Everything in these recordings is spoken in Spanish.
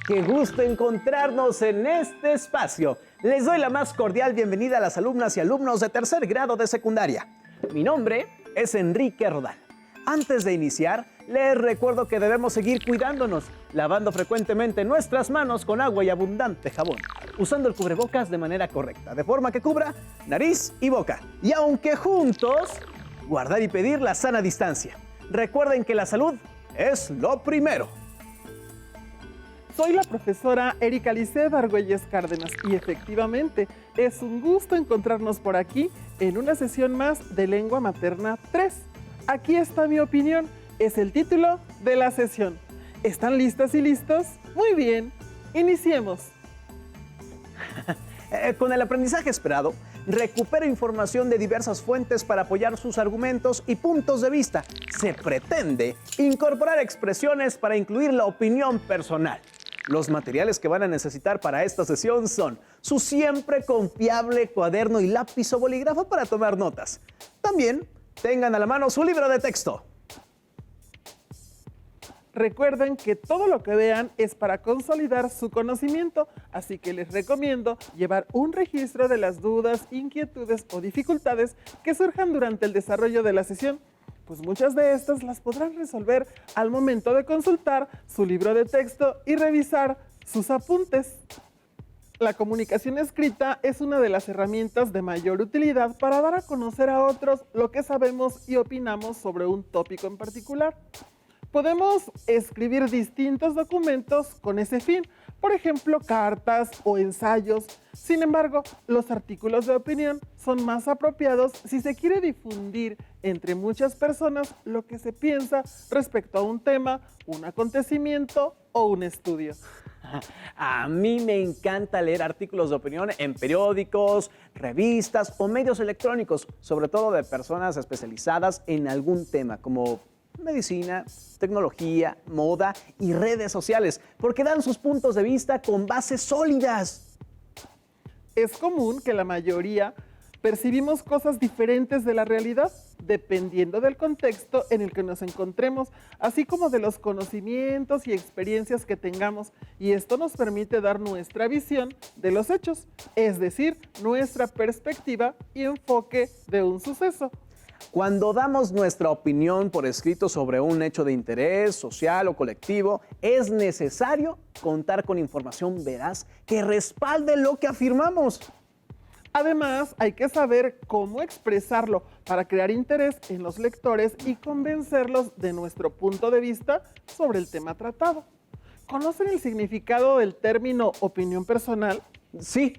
Qué gusto encontrarnos en este espacio. Les doy la más cordial bienvenida a las alumnas y alumnos de tercer grado de secundaria. Mi nombre es Enrique Rodal. Antes de iniciar, les recuerdo que debemos seguir cuidándonos, lavando frecuentemente nuestras manos con agua y abundante jabón, usando el cubrebocas de manera correcta, de forma que cubra nariz y boca. Y aunque juntos, guardar y pedir la sana distancia. Recuerden que la salud es lo primero. Soy la profesora Erika Liced Argüelles Cárdenas y efectivamente es un gusto encontrarnos por aquí en una sesión más de Lengua Materna 3. Aquí está mi opinión, es el título de la sesión. ¿Están listas y listos? Muy bien, iniciemos. Con el aprendizaje esperado, recupera información de diversas fuentes para apoyar sus argumentos y puntos de vista. Se pretende incorporar expresiones para incluir la opinión personal. Los materiales que van a necesitar para esta sesión son su siempre confiable cuaderno y lápiz o bolígrafo para tomar notas. También tengan a la mano su libro de texto. Recuerden que todo lo que vean es para consolidar su conocimiento, así que les recomiendo llevar un registro de las dudas, inquietudes o dificultades que surjan durante el desarrollo de la sesión, pues muchas de estas las podrán resolver al momento de consultar su libro de texto y revisar sus apuntes. La comunicación escrita es una de las herramientas de mayor utilidad para dar a conocer a otros lo que sabemos y opinamos sobre un tópico en particular. Podemos escribir distintos documentos con ese fin, por ejemplo, cartas o ensayos. Sin embargo, los artículos de opinión son más apropiados si se quiere difundir entre muchas personas lo que se piensa respecto a un tema, un acontecimiento o un estudio. A mí me encanta leer artículos de opinión en periódicos, revistas o medios electrónicos, sobre todo de personas especializadas en algún tema, como medicina, tecnología, moda y redes sociales, porque dan sus puntos de vista con bases sólidas. Es común que la mayoría percibimos cosas diferentes de la realidad, dependiendo del contexto en el que nos encontremos, así como de los conocimientos y experiencias que tengamos, y esto nos permite dar nuestra visión de los hechos, es decir, nuestra perspectiva y enfoque de un suceso. Cuando damos nuestra opinión por escrito sobre un hecho de interés social o colectivo, es necesario contar con información veraz que respalde lo que afirmamos. Además, hay que saber cómo expresarlo para crear interés en los lectores y convencerlos de nuestro punto de vista sobre el tema tratado. ¿Conocen el significado del término opinión personal? Sí.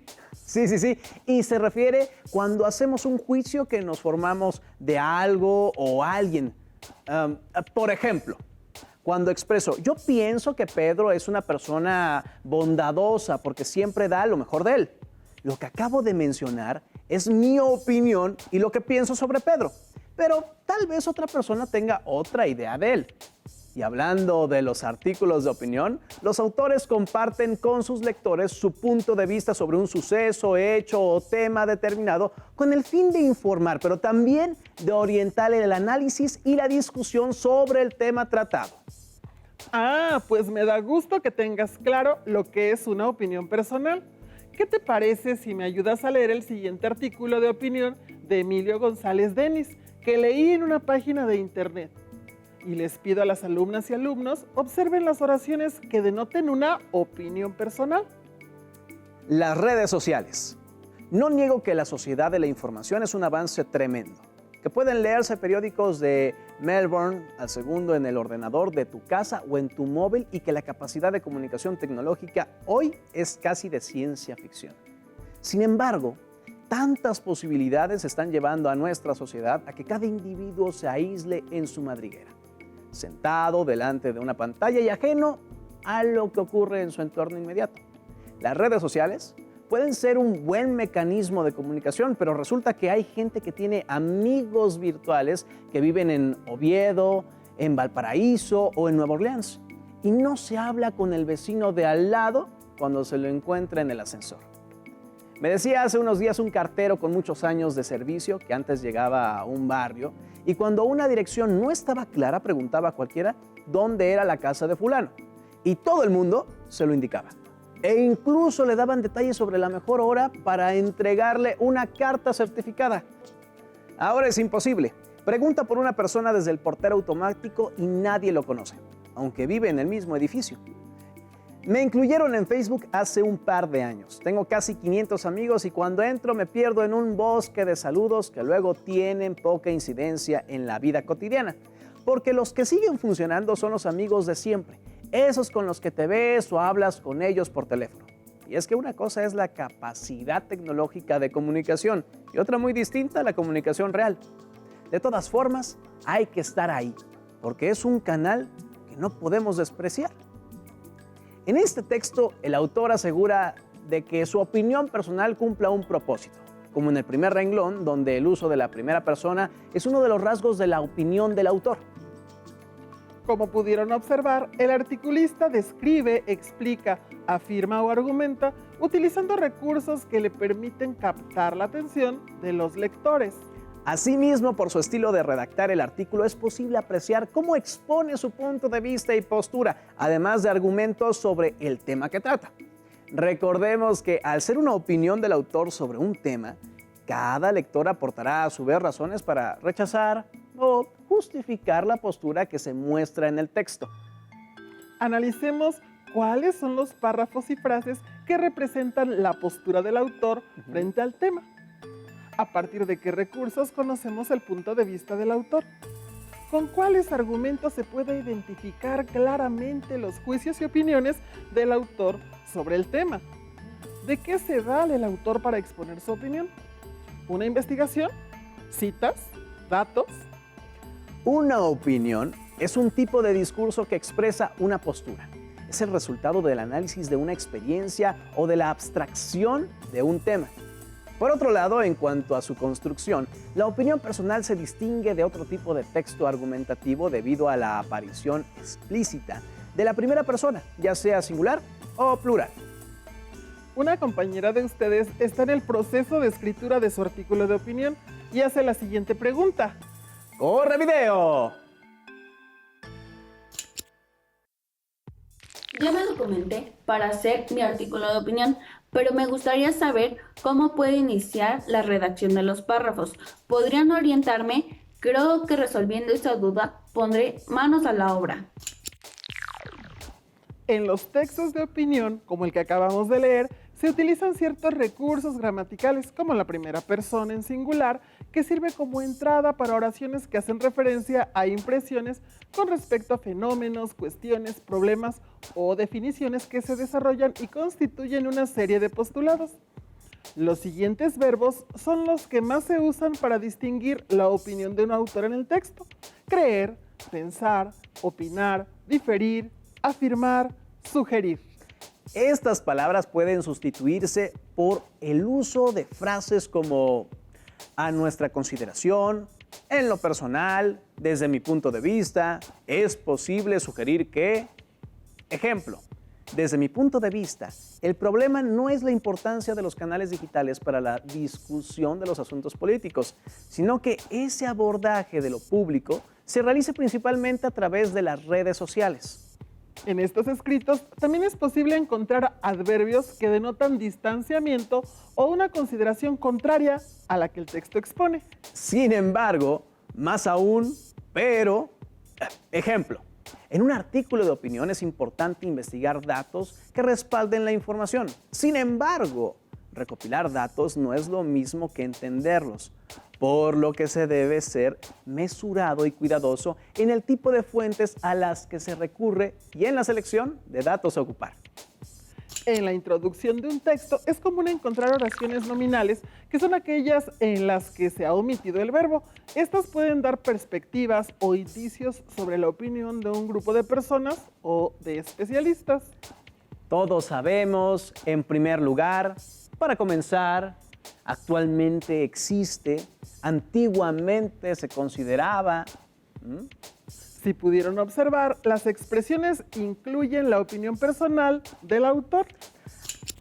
Y se refiere cuando hacemos un juicio que nos formamos de algo o alguien. Por ejemplo, cuando expreso, yo pienso que Pedro es una persona bondadosa porque siempre da lo mejor de él. Lo que acabo de mencionar es mi opinión y lo que pienso sobre Pedro, pero tal vez otra persona tenga otra idea de él. Y hablando de los artículos de opinión, los autores comparten con sus lectores su punto de vista sobre un suceso, hecho o tema determinado con el fin de informar, pero también de orientar el análisis y la discusión sobre el tema tratado. Pues me da gusto que tengas claro lo que es una opinión personal. ¿Qué te parece si me ayudas a leer el siguiente artículo de opinión de Emilio González Denis, que leí en una página de internet? Y les pido a las alumnas y alumnos observen las oraciones que denoten una opinión personal. Las redes sociales. No niego que la sociedad de la información es un avance tremendo, que pueden leerse periódicos de Melbourne al segundo en el ordenador de tu casa o en tu móvil y que la capacidad de comunicación tecnológica hoy es casi de ciencia ficción. Sin embargo, tantas posibilidades están llevando a nuestra sociedad a que cada individuo se aísle en su madriguera, sentado delante de una pantalla y ajeno a lo que ocurre en su entorno inmediato. Las redes sociales pueden ser un buen mecanismo de comunicación, pero resulta que hay gente que tiene amigos virtuales que viven en Oviedo, en Valparaíso o en Nueva Orleans y no se habla con el vecino de al lado cuando se lo encuentra en el ascensor. Me decía hace unos días un cartero con muchos años de servicio que antes llegaba a un barrio y cuando una dirección no estaba clara preguntaba a cualquiera dónde era la casa de fulano. Y todo el mundo se lo indicaba. E incluso le daban detalles sobre la mejor hora para entregarle una carta certificada. Ahora es imposible. Pregunta por una persona desde el portero automático y nadie lo conoce, aunque vive en el mismo edificio. Me incluyeron en Facebook hace un par de años. Tengo casi 500 amigos y cuando entro me pierdo en un bosque de saludos que luego tienen poca incidencia en la vida cotidiana. Porque los que siguen funcionando son los amigos de siempre, esos con los que te ves o hablas con ellos por teléfono. Y es que una cosa es la capacidad tecnológica de comunicación y otra muy distinta, la comunicación real. De todas formas, hay que estar ahí, porque es un canal que no podemos despreciar. En este texto, el autor asegura de que su opinión personal cumpla un propósito, como en el primer renglón, donde el uso de la primera persona es uno de los rasgos de la opinión del autor. Como pudieron observar, el articulista describe, explica, afirma o argumenta utilizando recursos que le permiten captar la atención de los lectores. Asimismo, por su estilo de redactar el artículo, es posible apreciar cómo expone su punto de vista y postura, además de argumentos sobre el tema que trata. Recordemos que al ser una opinión del autor sobre un tema, cada lector aportará a su vez razones para rechazar o justificar la postura que se muestra en el texto. Analicemos cuáles son los párrafos y frases que representan la postura del autor frente al tema. ¿A partir de qué recursos conocemos el punto de vista del autor? ¿Con cuáles argumentos se puede identificar claramente los juicios y opiniones del autor sobre el tema? ¿De qué se vale el autor para exponer su opinión? ¿Una investigación? ¿Citas? ¿Datos? Una opinión es un tipo de discurso que expresa una postura. Es el resultado del análisis de una experiencia o de la abstracción de un tema. Por otro lado, en cuanto a su construcción, la opinión personal se distingue de otro tipo de texto argumentativo debido a la aparición explícita de la primera persona, ya sea singular o plural. Una compañera de ustedes está en el proceso de escritura de su artículo de opinión y hace la siguiente pregunta. ¡Corre video! Yo me documenté para hacer mi artículo de opinión, pero me gustaría saber cómo puedo iniciar la redacción de los párrafos. ¿Podrían orientarme? Creo que resolviendo esa duda pondré manos a la obra. En los textos de opinión, como el que acabamos de leer, se utilizan ciertos recursos gramaticales, como la primera persona en singular, que sirve como entrada para oraciones que hacen referencia a impresiones con respecto a fenómenos, cuestiones, problemas o definiciones que se desarrollan y constituyen una serie de postulados. Los siguientes verbos son los que más se usan para distinguir la opinión de un autor en el texto: creer, pensar, opinar, diferir, afirmar, sugerir. Estas palabras pueden sustituirse por el uso de frases como a nuestra consideración, en lo personal, desde mi punto de vista, es posible sugerir que... Ejemplo, desde mi punto de vista, el problema no es la importancia de los canales digitales para la discusión de los asuntos políticos, sino que ese abordaje de lo público se realice principalmente a través de las redes sociales. En estos escritos también es posible encontrar adverbios que denotan distanciamiento o una consideración contraria a la que el texto expone. Sin embargo, más aún, pero... Ejemplo, en un artículo de opinión es importante investigar datos que respalden la información. Sin embargo, recopilar datos no es lo mismo que entenderlos, por lo que se debe ser mesurado y cuidadoso en el tipo de fuentes a las que se recurre y en la selección de datos a ocupar. En la introducción de un texto es común encontrar oraciones nominales, que son aquellas en las que se ha omitido el verbo. Estas pueden dar perspectivas o indicios sobre la opinión de un grupo de personas o de especialistas. Todos sabemos, en primer lugar, para comenzar, actualmente existe, antiguamente se consideraba. Si pudieron observar, las expresiones incluyen la opinión personal del autor.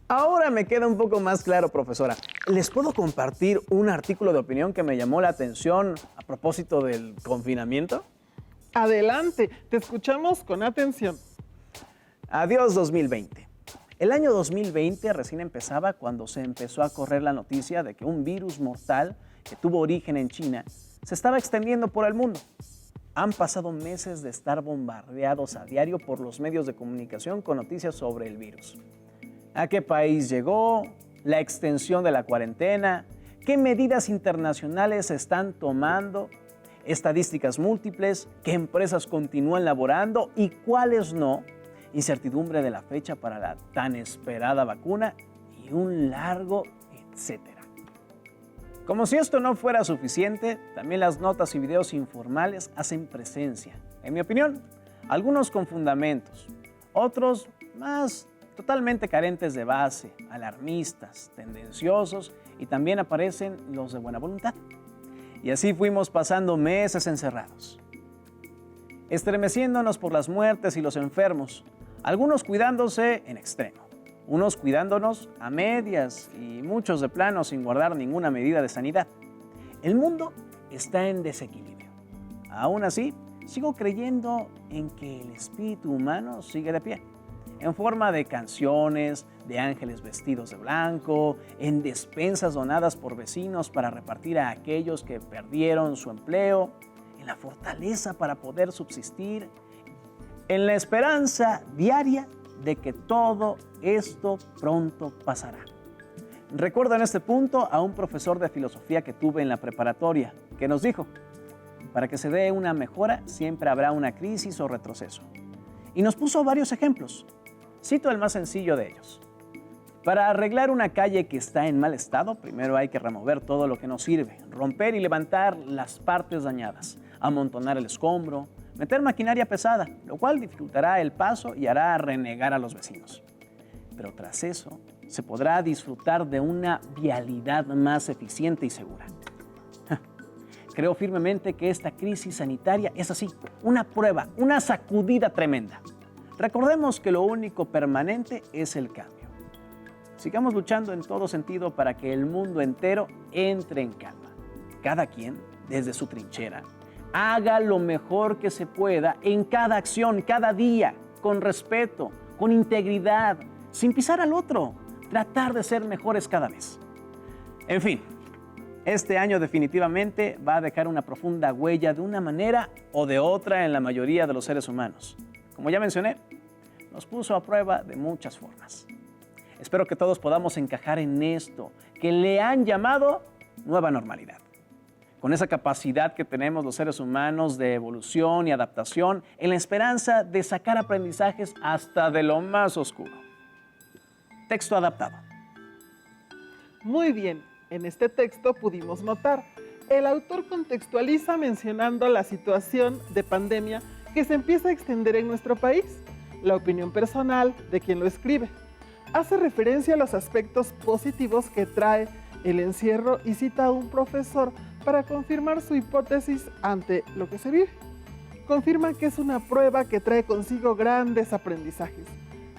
Ahora me queda un poco más claro, profesora. ¿Les puedo compartir un artículo de opinión que me llamó la atención a propósito del confinamiento? Adelante, te escuchamos con atención. Adiós 2020. El año 2020 recién empezaba cuando se empezó a correr la noticia de que un virus mortal que tuvo origen en China se estaba extendiendo por el mundo. Han pasado meses de estar bombardeados a diario por los medios de comunicación con noticias sobre el virus. ¿A qué país llegó? ¿La extensión de la cuarentena? ¿Qué medidas internacionales se están tomando? ¿Estadísticas múltiples? ¿Qué empresas continúan laborando y cuáles no? Incertidumbre de la fecha para la tan esperada vacuna y un largo etcétera. Como si esto no fuera suficiente, también las notas y videos informales hacen presencia. En mi opinión, algunos con fundamentos, otros más totalmente carentes de base, alarmistas, tendenciosos y también aparecen los de buena voluntad. Y así fuimos pasando meses encerrados, estremeciéndonos por las muertes y los enfermos, algunos cuidándose en extremo, unos cuidándonos a medias y muchos de plano sin guardar ninguna medida de sanidad. El mundo está en desequilibrio. Aún así, sigo creyendo en que el espíritu humano sigue de pie, en forma de canciones, de ángeles vestidos de blanco, en despensas donadas por vecinos para repartir a aquellos que perdieron su empleo, en la fortaleza para poder subsistir, en la esperanza diaria de que todo esto pronto pasará. Recuerdo en este punto a un profesor de filosofía que tuve en la preparatoria, que nos dijo: para que se dé una mejora siempre habrá una crisis o retroceso. Y nos puso varios ejemplos. Cito el más sencillo de ellos. Para arreglar una calle que está en mal estado, primero hay que remover todo lo que no sirve, romper y levantar las partes dañadas, amontonar el escombro, meter maquinaria pesada, lo cual dificultará el paso y hará renegar a los vecinos. Pero tras eso, se podrá disfrutar de una vialidad más eficiente y segura. Creo firmemente que esta crisis sanitaria es así, una prueba, una sacudida tremenda. Recordemos que lo único permanente es el cambio. Sigamos luchando en todo sentido para que el mundo entero entre en calma. Cada quien, desde su trinchera, haga lo mejor que se pueda en cada acción, cada día, con respeto, con integridad, sin pisar al otro, tratar de ser mejores cada vez. En fin, este año definitivamente va a dejar una profunda huella de una manera o de otra en la mayoría de los seres humanos. Como ya mencioné, nos puso a prueba de muchas formas. Espero que todos podamos encajar en esto, que le han llamado nueva normalidad. Con esa capacidad que tenemos los seres humanos de evolución y adaptación, en la esperanza de sacar aprendizajes hasta de lo más oscuro. Texto adaptado. Muy bien, en este texto pudimos notar, el autor contextualiza mencionando la situación de pandemia que se empieza a extender en nuestro país, la opinión personal de quien lo escribe. Hace referencia a los aspectos positivos que trae el encierro y cita a un profesor para confirmar su hipótesis ante lo que se vive. Confirma que es una prueba que trae consigo grandes aprendizajes.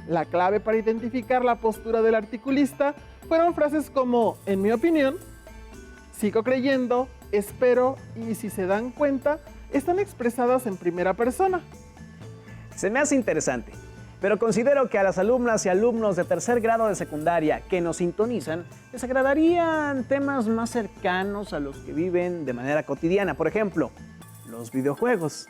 La clave para identificar la postura del articulista fueron frases como, en mi opinión, sigo creyendo, espero y si se dan cuenta, están expresadas en primera persona. Se me hace interesante, pero considero que a las alumnas y alumnos de tercer grado de secundaria que nos sintonizan, les agradarían temas más cercanos a los que viven de manera cotidiana. Por ejemplo, los videojuegos.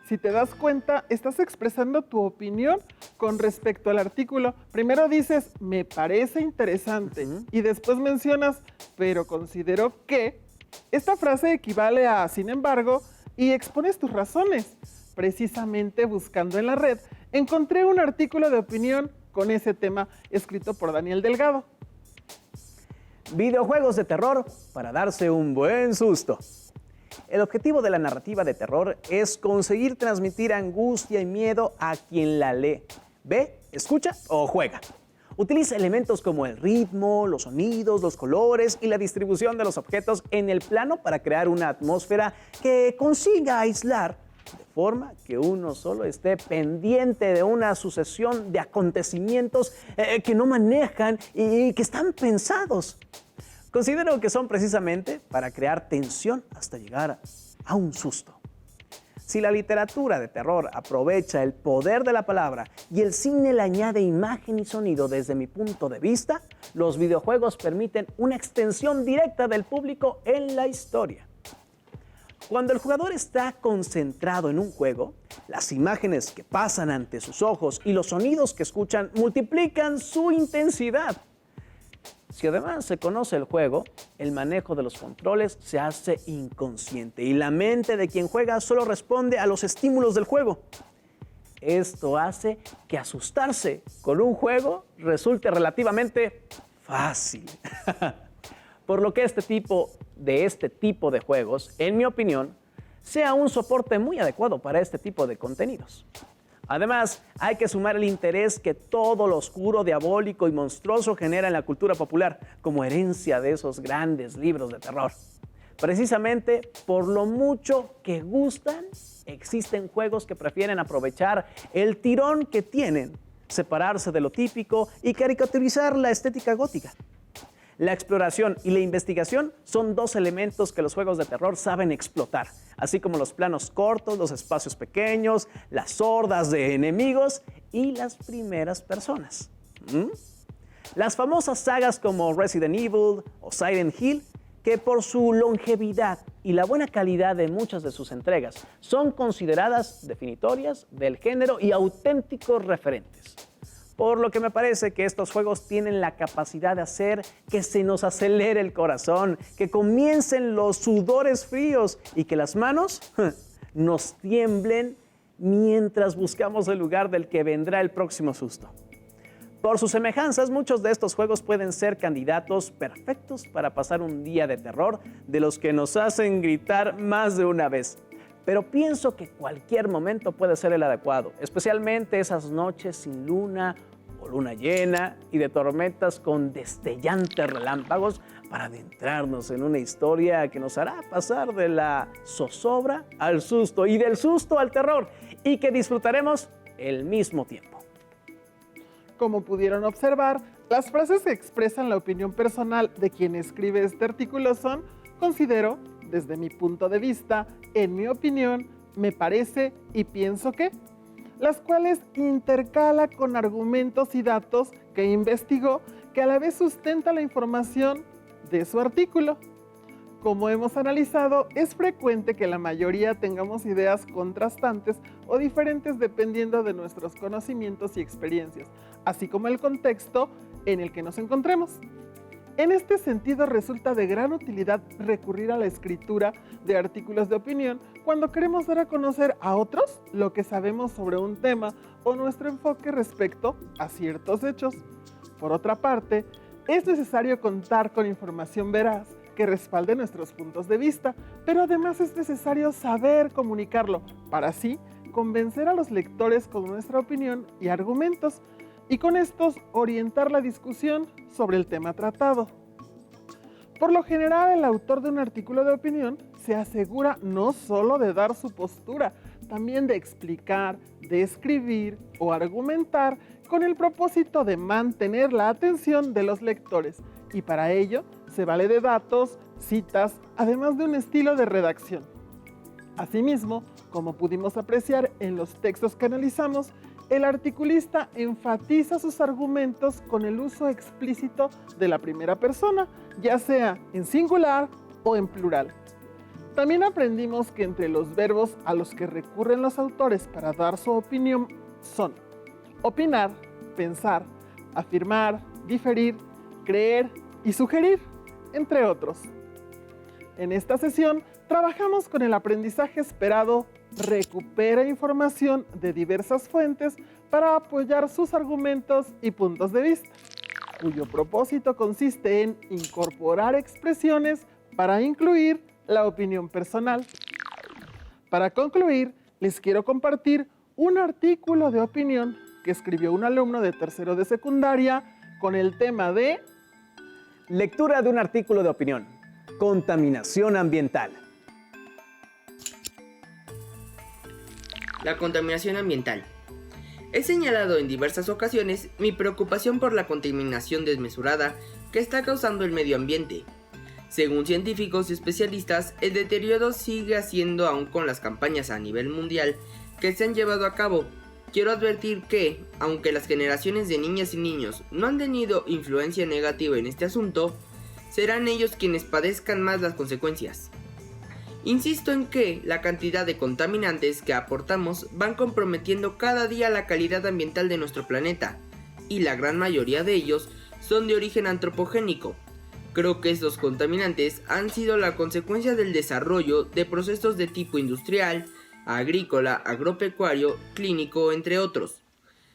Si te das cuenta, estás expresando tu opinión con respecto al artículo. Primero dices, me parece interesante, y después mencionas, pero considero que. Esta frase equivale a, sin embargo, y expones tus razones. Precisamente buscando en la red, encontré un artículo de opinión con ese tema escrito por Daniel Delgado. Videojuegos de terror para darse un buen susto. El objetivo de la narrativa de terror es conseguir transmitir angustia y miedo a quien la lee, ve, escucha o juega. Utiliza elementos como el ritmo, los sonidos, los colores y la distribución de los objetos en el plano para crear una atmósfera que consiga aislar de forma que uno solo esté pendiente de una sucesión de acontecimientos que no manejan y que están pensados. Considero que son precisamente para crear tensión hasta llegar a un susto. Si la literatura de terror aprovecha el poder de la palabra y el cine le añade imagen y sonido desde mi punto de vista, los videojuegos permiten una extensión directa del público en la historia. Cuando el jugador está concentrado en un juego, las imágenes que pasan ante sus ojos y los sonidos que escuchan multiplican su intensidad. Si además se conoce el juego, el manejo de los controles se hace inconsciente y la mente de quien juega solo responde a los estímulos del juego. Esto hace que asustarse con un juego resulte relativamente fácil. Por lo que este tipo de juegos, en mi opinión, sea un soporte muy adecuado para este tipo de contenidos. Además, hay que sumar el interés que todo lo oscuro, diabólico y monstruoso genera en la cultura popular, como herencia de esos grandes libros de terror. Precisamente por lo mucho que gustan, existen juegos que prefieren aprovechar el tirón que tienen, separarse de lo típico y caricaturizar la estética gótica. La exploración y la investigación son dos elementos que los juegos de terror saben explotar, así como los planos cortos, los espacios pequeños, las hordas de enemigos y las primeras personas. Las famosas sagas como Resident Evil o Silent Hill, que por su longevidad y la buena calidad de muchas de sus entregas son consideradas definitorias del género y auténticos referentes. Por lo que me parece que estos juegos tienen la capacidad de hacer que se nos acelere el corazón, que comiencen los sudores fríos y que las manos nos tiemblen mientras buscamos el lugar del que vendrá el próximo susto. Por sus semejanzas, muchos de estos juegos pueden ser candidatos perfectos para pasar un día de terror de los que nos hacen gritar más de una vez. Pero pienso que cualquier momento puede ser el adecuado, especialmente esas noches sin luna o luna llena y de tormentas con destellantes relámpagos para adentrarnos en una historia que nos hará pasar de la zozobra al susto y del susto al terror y que disfrutaremos al mismo tiempo. Como pudieron observar, las frases que expresan la opinión personal de quien escribe este artículo son, considero, desde mi punto de vista, en mi opinión, me parece y pienso que, las cuales intercala con argumentos y datos que investigó que a la vez sustenta la información de su artículo. Como hemos analizado, es frecuente que la mayoría tengamos ideas contrastantes o diferentes dependiendo de nuestros conocimientos y experiencias, así como el contexto en el que nos encontremos. En este sentido, resulta de gran utilidad recurrir a la escritura de artículos de opinión cuando queremos dar a conocer a otros lo que sabemos sobre un tema o nuestro enfoque respecto a ciertos hechos. Por otra parte, es necesario contar con información veraz que respalde nuestros puntos de vista, pero además es necesario saber comunicarlo para así convencer a los lectores con nuestra opinión y argumentos, y con estos orientar la discusión sobre el tema tratado. Por lo general, el autor de un artículo de opinión se asegura no solo de dar su postura, también de explicar, de escribir o argumentar con el propósito de mantener la atención de los lectores, y para ello se vale de datos, citas, además de un estilo de redacción. Asimismo, como pudimos apreciar en los textos que analizamos, el articulista enfatiza sus argumentos con el uso explícito de la primera persona, ya sea en singular o en plural. También aprendimos que entre los verbos a los que recurren los autores para dar su opinión son opinar, pensar, afirmar, diferir, creer y sugerir, entre otros. En esta sesión trabajamos con el aprendizaje esperado. Recupera información de diversas fuentes para apoyar sus argumentos y puntos de vista, cuyo propósito consiste en incorporar expresiones para incluir la opinión personal. Para concluir, les quiero compartir un artículo de opinión que escribió un alumno de tercero de secundaria con el tema de lectura de un artículo de opinión, contaminación ambiental. La contaminación ambiental. He señalado en diversas ocasiones mi preocupación por la contaminación desmesurada que está causando el medio ambiente. Según científicos y especialistas, el deterioro sigue haciendo aún con las campañas a nivel mundial que se han llevado a cabo. Quiero advertir que, aunque las generaciones de niñas y niños no han tenido influencia negativa en este asunto, serán ellos quienes padezcan más las consecuencias. Insisto en que la cantidad de contaminantes que aportamos van comprometiendo cada día la calidad ambiental de nuestro planeta, y la gran mayoría de ellos son de origen antropogénico. Creo que estos contaminantes han sido la consecuencia del desarrollo de procesos de tipo industrial, agrícola, agropecuario, clínico, entre otros,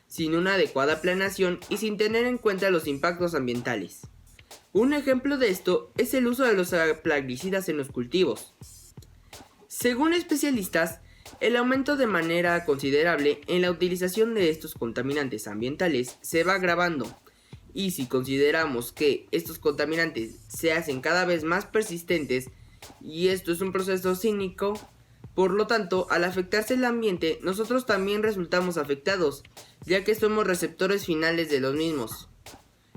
sin una adecuada planeación y sin tener en cuenta los impactos ambientales. Un ejemplo de esto es el uso de los plaguicidas en los cultivos. Según especialistas, el aumento de manera considerable en la utilización de estos contaminantes ambientales se va agravando, y si consideramos que estos contaminantes se hacen cada vez más persistentes, y esto es un proceso cíclico, por lo tanto, al afectarse el ambiente, nosotros también resultamos afectados, ya que somos receptores finales de los mismos.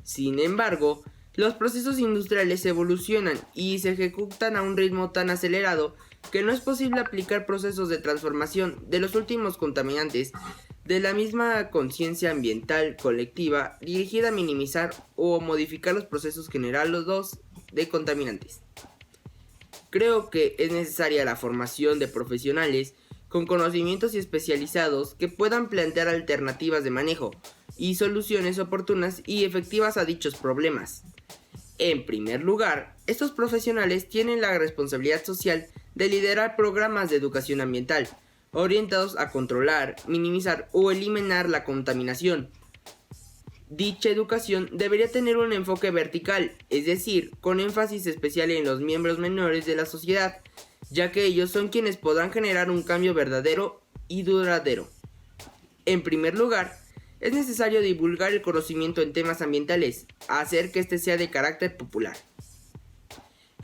Sin embargo, los procesos industriales evolucionan y se ejecutan a un ritmo tan acelerado que no es posible aplicar procesos de transformación de los últimos contaminantes de la misma conciencia ambiental colectiva dirigida a minimizar o modificar los procesos generados de contaminantes. Creo que es necesaria la formación de profesionales con conocimientos especializados que puedan plantear alternativas de manejo y soluciones oportunas y efectivas a dichos problemas. En primer lugar, estos profesionales tienen la responsabilidad social de liderar programas de educación ambiental, orientados a controlar, minimizar o eliminar la contaminación. Dicha educación debería tener un enfoque vertical, es decir, con énfasis especial en los miembros menores de la sociedad, ya que ellos son quienes podrán generar un cambio verdadero y duradero. En primer lugar, es necesario divulgar el conocimiento en temas ambientales, hacer que este sea de carácter popular.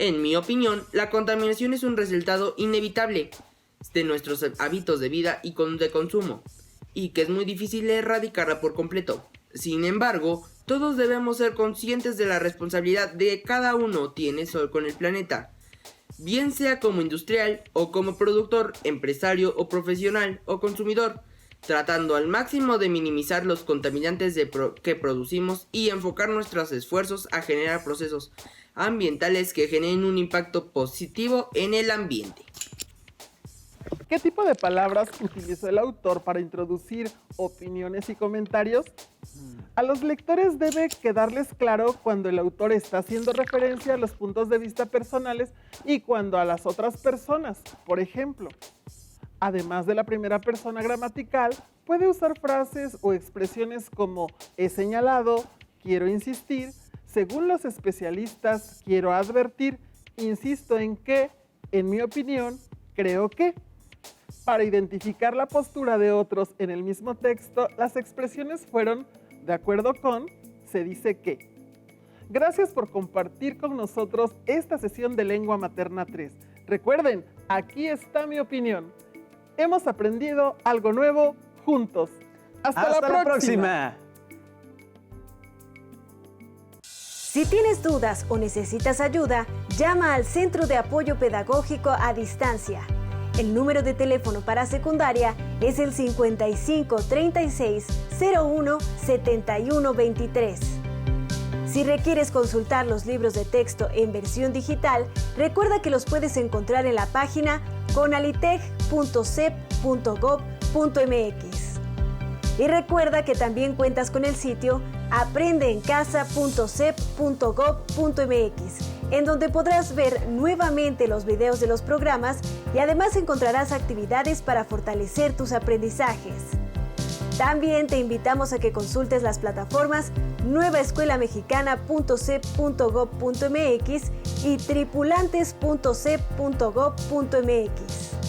En mi opinión, la contaminación es un resultado inevitable de nuestros hábitos de vida y de consumo, y que es muy difícil erradicarla por completo. Sin embargo, todos debemos ser conscientes de la responsabilidad de cada uno tiene con el planeta, bien sea como industrial o como productor, empresario o profesional o consumidor, tratando al máximo de minimizar los contaminantes que producimos y enfocar nuestros esfuerzos a generar procesos ambientales que generen un impacto positivo en el ambiente. ¿Qué tipo de palabras utilizó el autor para introducir opiniones y comentarios? A los lectores debe quedarles claro cuando el autor está haciendo referencia a los puntos de vista personales y cuando a las otras personas. Por ejemplo, además de la primera persona gramatical, puede usar frases o expresiones como he señalado, quiero insistir, según los especialistas, quiero advertir, insisto en que, en mi opinión, creo que. Para identificar la postura de otros en el mismo texto, las expresiones fueron de acuerdo con, se dice que. Gracias por compartir con nosotros esta sesión de Lengua Materna 3. Recuerden, aquí está mi opinión. Hemos aprendido algo nuevo juntos. ¡Hasta la próxima! Si tienes dudas o necesitas ayuda, llama al Centro de Apoyo Pedagógico a Distancia. El número de teléfono para secundaria es el 55 36 01 71 23. Si requieres consultar los libros de texto en versión digital, recuerda que los puedes encontrar en la página conalitec.cep.gov.mx. Y recuerda que también cuentas con el sitio aprendeencasa.cep.gov.mx, en donde podrás ver nuevamente los videos de los programas y además encontrarás actividades para fortalecer tus aprendizajes. También te invitamos a que consultes las plataformas nuevaescuelamexicana.cep.gov.mx y tripulantes.cep.gov.mx.